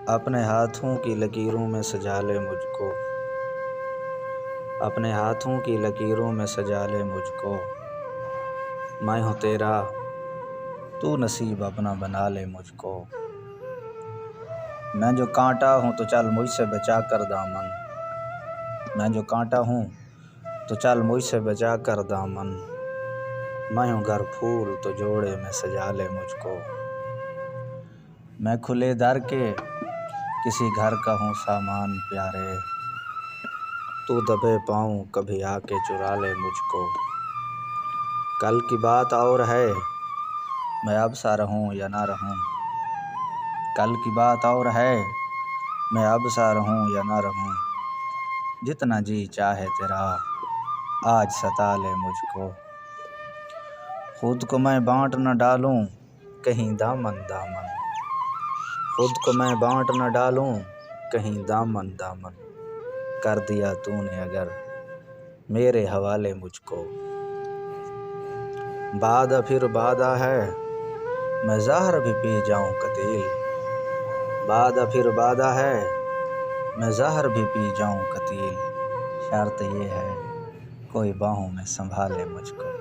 अपने हाथों की लकीरों में सजा ले मुझको, अपने हाथों की लकीरों में सजा ले मुझको। मैं हूँ तेरा, तू नसीब अपना बना ले मुझको। मैं जो कांटा हूँ तो चल मुझसे बचा कर दामन, मैं जो कांटा हूँ तो चल मुझसे बचा कर दामन। मैं हूँ घर फूल तो जोड़े में सजा ले मुझको। मैं खुले दर के किसी घर का हूँ सामान प्यारे, तू दबे पाऊँ कभी आके चुरा ले मुझको। कल की बात और है, मैं अब सा रहूँ या ना रहूँ। कल की बात और है, मैं अब सा रहूँ या ना रहूँ। जितना जी चाहे तेरा आज सता ले मुझको। खुद को मैं बांट न डालूं कहीं दामन दामन, खुद को मैं बांट न डालूं कहीं दामन दामन। कर दिया तूने अगर मेरे हवाले मुझको। वादा फिर वादा है, मैं ज़हर भी पी जाऊं कतील। वादा फिर वादा है, मैं ज़हर भी पी जाऊं कतील। शर्त ये है कोई बाहों में संभाले मुझको।